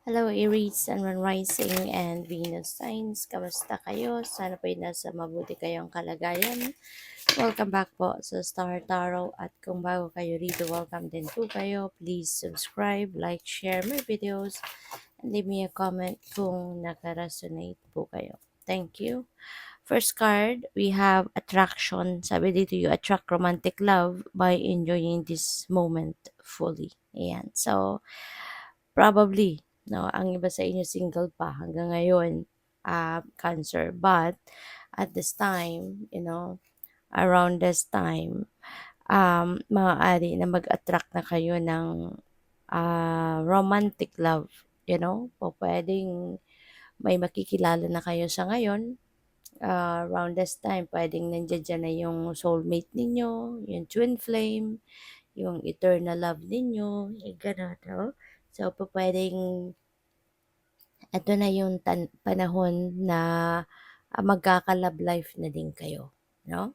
Hello Aries and Moon Rising and Venus Signs. Kamusta kayo? Sana po'y nasa mabuti kayong kalagayan. Welcome back po sa Star Tarot at kung bago kayo rito, welcome din po kayo. Please subscribe, like, share my videos and leave me a comment kung nakaresonate po kayo. Thank you. First card, we have attraction. Sabi dito, you attract romantic love by enjoying this moment fully. Ayan. So, probably, no, ang iba sa inyo single pa hanggang ngayon, Cancer. But at this time, around this time, maaari na mag-attract na kayo ng romantic love. Po pwedeng may makikilala na kayo sa ngayon. Around this time, pwedeng nandiyan dyan na yung soulmate ninyo, yung twin flame, yung eternal love ninyo, yung gano'n, no? So, pwedeng ito na yung panahon na magkaka-love life na din kayo, no?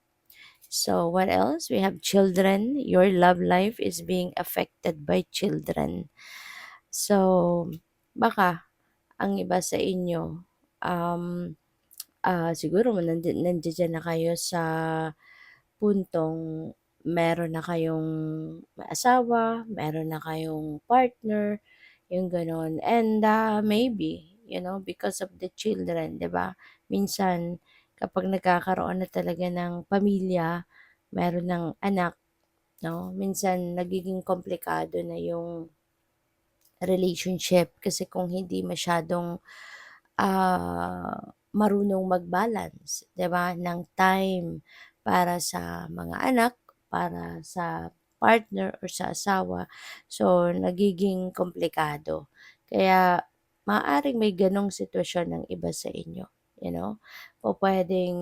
So, what else? We have children. Your love life is being affected by children. So, baka ang iba sa inyo, um, siguro nandiyan na kayo sa puntong meron na kayong asawa, meron na kayong partner, yung gano'n. And maybe, because of the children, 'di ba? Minsan kapag nagkakaroon na talaga ng pamilya, meron ng anak, no? Minsan nagiging komplikado na yung relationship kasi kung hindi masyadong marunong mag-balance, 'di ba, ng time para sa mga anak, para sa partner or sa asawa. So, nagiging komplikado. Kaya maaaring may ganong sitwasyon ng iba sa inyo, pupuwedeng,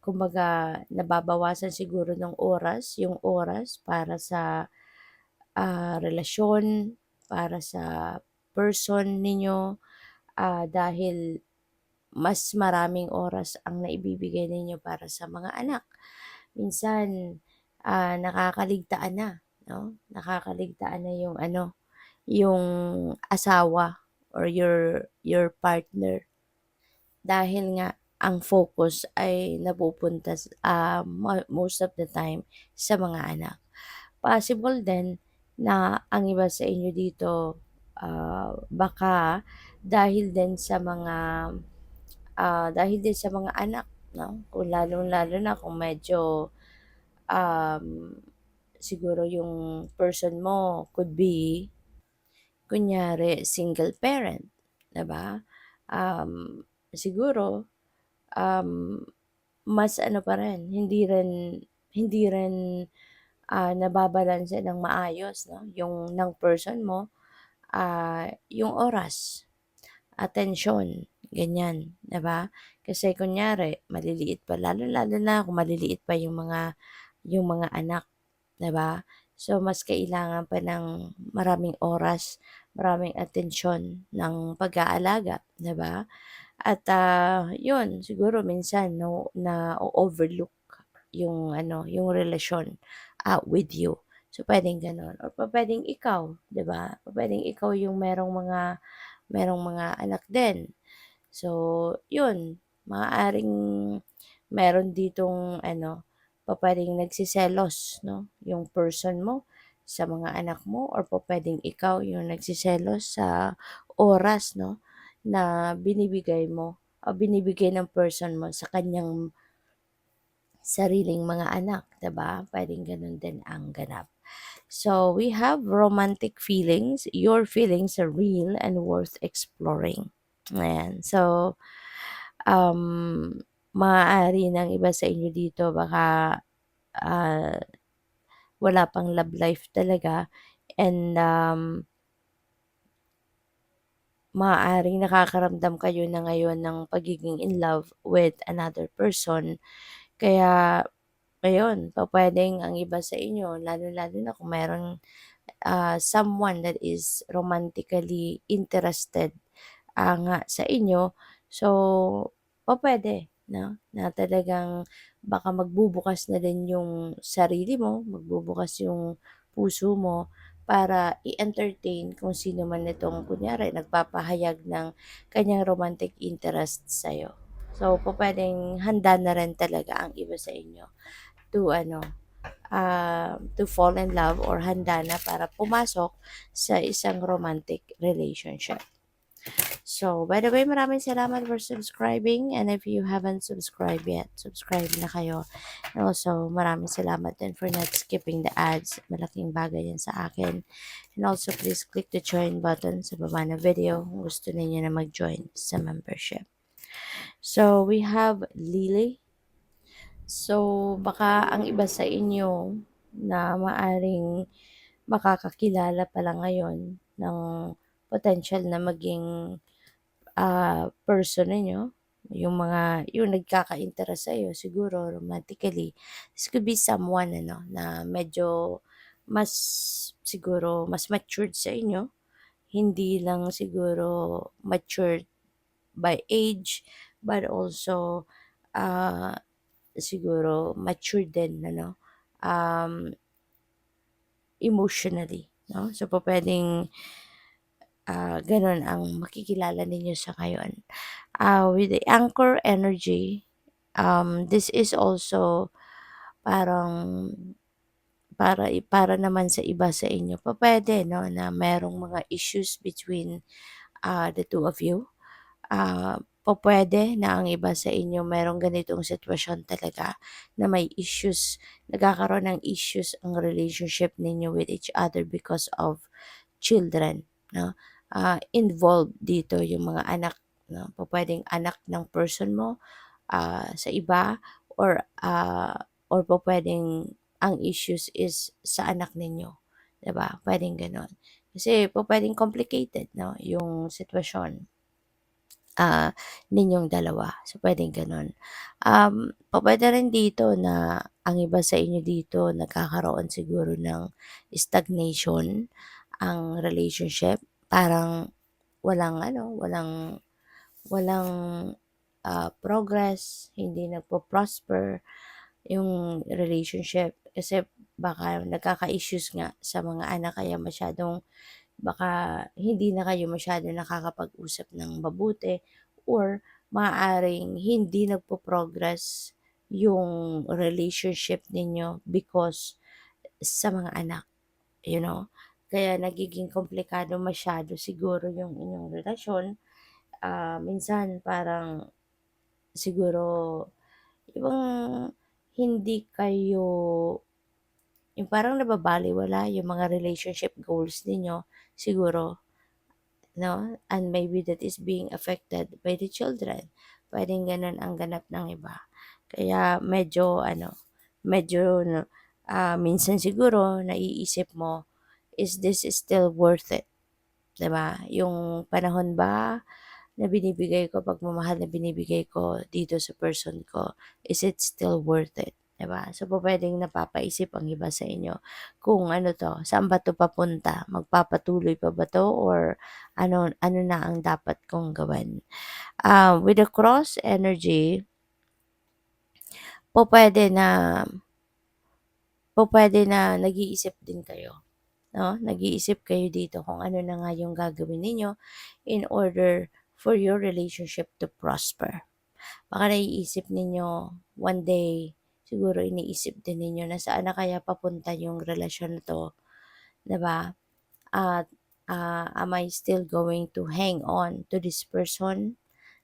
kumbaga nababawasan siguro ng oras, yung oras para sa relasyon, para sa person ninyo, dahil mas maraming oras ang naibibigay ninyo para sa mga anak. Minsan, nakakaligtaan na, no? Nakakaligtaan na yung yung asawa or your partner dahil nga ang focus ay napupunta most of the time sa mga anak. Possible din na ang iba sa inyo dito, baka dahil din sa mga anak, 'no? Kung lalong-lalo na kung medyo, um, siguro yung person mo could be kunyari single parent, 'di ba? Siguro, um, mas ano pa rin, hindi rin nababalanse ng maayos, 'no, yung ng person mo, yung oras, atensyon, ganyan, 'di ba? Kasi kunyari maliliit pa, lalong-lalo na kung maliliit pa yung mga anak, 'di ba? So, mas kailangan pa ng maraming oras, maraming atensyon ng pag-aalaga, 'di ba? At, 'yun siguro minsan na-o-overlook yung relasyon, with you. So, puwedeng gano'n or puwedeng ikaw, 'di ba? Puwedeng ikaw yung merong mga anak din. So, 'yun, maaaring meron ditong pupuwedeng nagseselos, 'no, yung person mo sa mga anak mo or pupuwedeng ikaw yung nagseselos sa oras, 'no, na binibigay mo o binibigay ng person mo sa kanyang sariling mga anak, 'di ba? Puwedeng gano'n din ang ganap. So, we have romantic feelings. Your feelings are real and worth exploring. Ayan. So, um, maaari ng iba sa inyo dito baka ah, wala pang love life talaga and maaaring nakakaramdam kayo na ngayon ng pagiging in love with another person. Kaya ayun, pupuwedeng ang iba sa inyo lalong-lalo na kung merong, someone that is romantically interested, nga sa inyo. So, pupuwede 'no, na talagang baka magbubukas na din yung sarili mo, magbubukas yung puso mo para i-entertain kung sino man itong kunyari nagpapahayag ng kanyang romantic interest sa'yo. So, pupuwedeng handa na rin talaga ang iba sa inyo to to fall in love or handa na para pumasok sa isang romantic relationship. So, by the way, maraming salamat for subscribing, and if you haven't subscribed yet, subscribe na kayo. And also, maraming salamat din for not skipping the ads. Malaking bagay yan sa akin. And also, please click the join button sa baba na video kung gusto ninyo na mag-join sa membership. So, we have Lily. So, baka ang iba sa inyo na maaring makakakilala pa lang ngayon ng potential na maging person ninyo, yung nagkaka-interest sa'yo siguro romantically. This could be someone na medyo mas siguro mas matured sa inyo, hindi lang siguro matured by age, but also ah, siguro matured din um, emotionally, no? So, pupuwedeng gano'n ang makikilala ninyo sa ngayon. With the anchor energy, this is also parang para naman sa iba sa inyo, pupuwede 'no, na merong mga issues between, the two of you. Pupuwede na ang iba sa inyo merong ganitong sitwasyon talaga na may issues, nagkakaroon ng issues ang relationship ninyo with each other because of children, no? Involved dito yung mga anak, 'no? Pupuwedeng anak ng person mo, sa iba, or pupuwedeng ang issues is sa anak ninyo, 'di ba? Puwedeng gano'n. Kasi pupuwedeng complicated 'no, yung sitwasyon ninyong dalawa. So, puwedeng gano'n. Pupuwede rin dito na ang iba sa inyo dito nagkakaroon siguro ng stagnation ang relationship. Parang walang walang, progress, hindi nagpo-prosper yung relationship. Kasi baka nagkaka-issues nga sa mga anak kaya baka hindi na kayo masyadong nakakapag-usap ng mabuti, or maaaring hindi nagpo-progress yung relationship ninyo because sa mga anak, you know? Kaya nagiging komplikado masyado siguro yung inyong relasyon. Minsan parang siguro yung hindi kayo, yung parang nababalewala yung mga relationship goals ninyo siguro, 'no, and maybe that is being affected by the children. Puwedeng gano'n ang ganap ng iba. Kaya medyo minsan siguro naiisip mo, "Is this still worth it?" 'Di ba? Yung panahon ba na binibigay ko, pagmamahal na binibigay ko dito sa person ko, is it still worth it? 'Di ba? So, pupuwedeng napapaisip ang iba sa inyo kung saan ba 'to papunta? Magpapatuloy pa ba 'to, or ano na ang dapat kong gawin? With the cross energy, pupuwede na pupuwede na nag-iisip din kayo, 'no? Nag-iisip kayo dito kung ano na nga yung gagawin ninyo in order for your relationship to prosper. Baka naiisip ninyo one day, siguro iniisip din ninyo na saan na kaya papunta yung relasyon na 'to, 'di ba? At, am I still going to hang on to this person,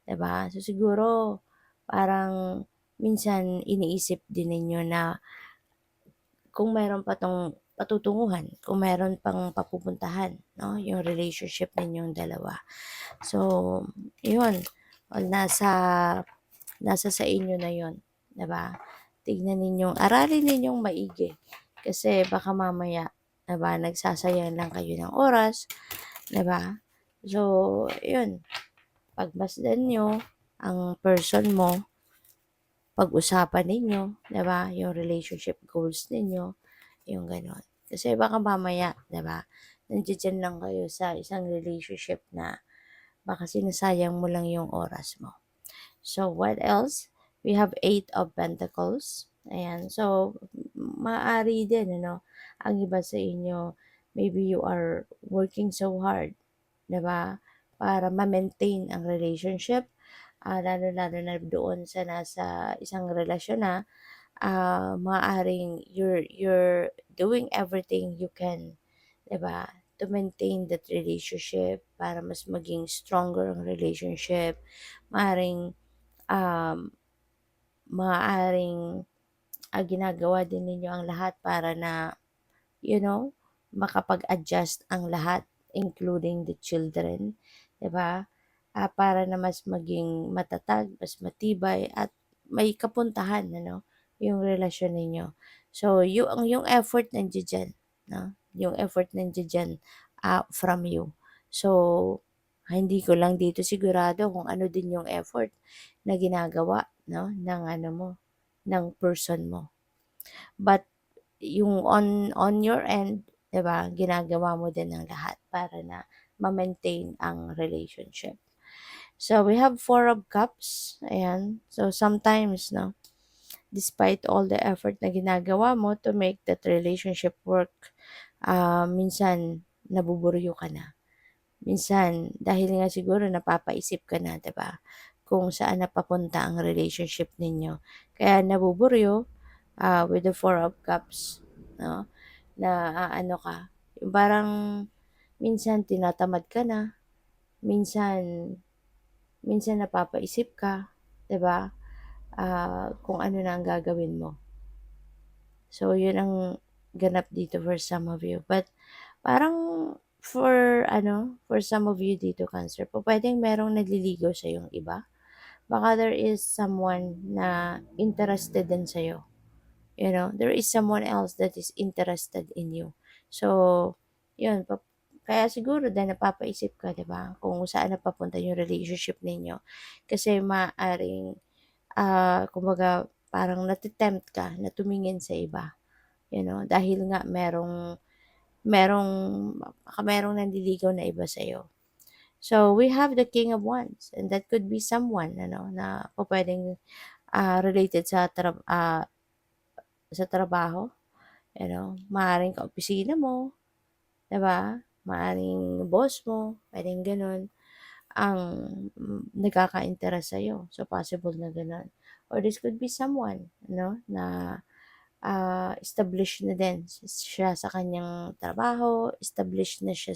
'di ba? So, siguro parang minsan iniisip din ninyo na kung meron pa 'tong patutunguhan, kung meron pang papupuntahan 'no, yung relationship ninyong dalawa. So, yun, well, nasa sa inyo na yun, 'di ba? Aralin ninyong maigi kasi baka mamaya, 'di ba, nagsasayang lang kayo ng oras, 'di ba? So, yun, pagmasdan niyo ang person mo, pag-usapan ninyo, 'di ba, yung relationship goals ninyo, yung gano'n. Kasi baka mamaya, 'di ba, nandiya-diyan lang kayo sa isang relationship na baka sinasayang mo lang yung oras mo. So, what else? We have 8 of Pentacles. Ayan. So, maaari din, ang iba sa inyo maybe you are working so hard, 'di ba? Para ma-maintain ang relationship, lalo-lalo na doon sa nasa isang relasyon na maaaring you're doing everything you can, 'di ba? To maintain that relationship para mas maging stronger ang relationship. Maaring um, maaaring ginagawa din ninyo ang lahat para na, you know, makapag-adjust ang lahat, including the children, 'di ba? Para na mas maging matatag, mas matibay at may kapuntahan ano, yung relasyon ninyo. So, yung effort nandiya diyan, 'no? Yung effort nandiya diyan, from you. So, hindi ko lang dito sigurado kung ano din yung effort na ginagawa 'no, ng ano mo, ng person mo. But yung on your end, 'di ba, ginagawa mo din ang lahat para na ma-maintain ang relationship. So, we have Four of Cups, ayan. So, sometimes 'no, despite all the effort na ginagawa mo to make that relationship work, minsan nabuburyo ka na. Minsan dahil nga siguro napapaisip ka na, 'di ba, kung saan na papunta ang relationship ninyo. Kaya nabuburyo, with the Four of Cups 'no, na ano ka, yung parang minsan tinatamad ka na, minsan minsan napapaisip ka, 'di ba, kung ano na ang gagawin mo. So, yun ang ganap dito for some of you. But parang for ano, for some of you dito, Cancer, pupuwedeng merong nagliligaw sa'yong iba. Baka there is someone na interested din sa'yo. You know, there is someone else that is interested in you. So, yun, kaya siguro dahil napapaisip ka, 'di ba, kung saan na papunta yung relationship ninyo. Kasi maaaring, kumbaga parang nate-tempt ka na tumingin sa iba, you know, dahil nga merong baka merong nanliligaw na iba sa'yo. So, we have the King of Wands, and that could be someone ano, na pupuwedeng, related sa trabaho, you know, maaaring kaopisina mo, 'di ba? Maaaring boss mo, puwedeng gano'n, ang nagkaka-interes sa'yo. So, possible na gano'n. Or this could be someone, no, na established na din siya sa kanyang trabaho, established na siya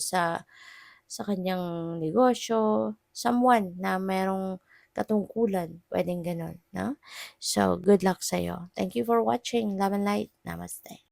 sa kanyang negosyo, someone na merong katungkulan, puwedeng gano'n, 'no? So, good luck sa'yo. Thank you for watching. Love and light. Namaste.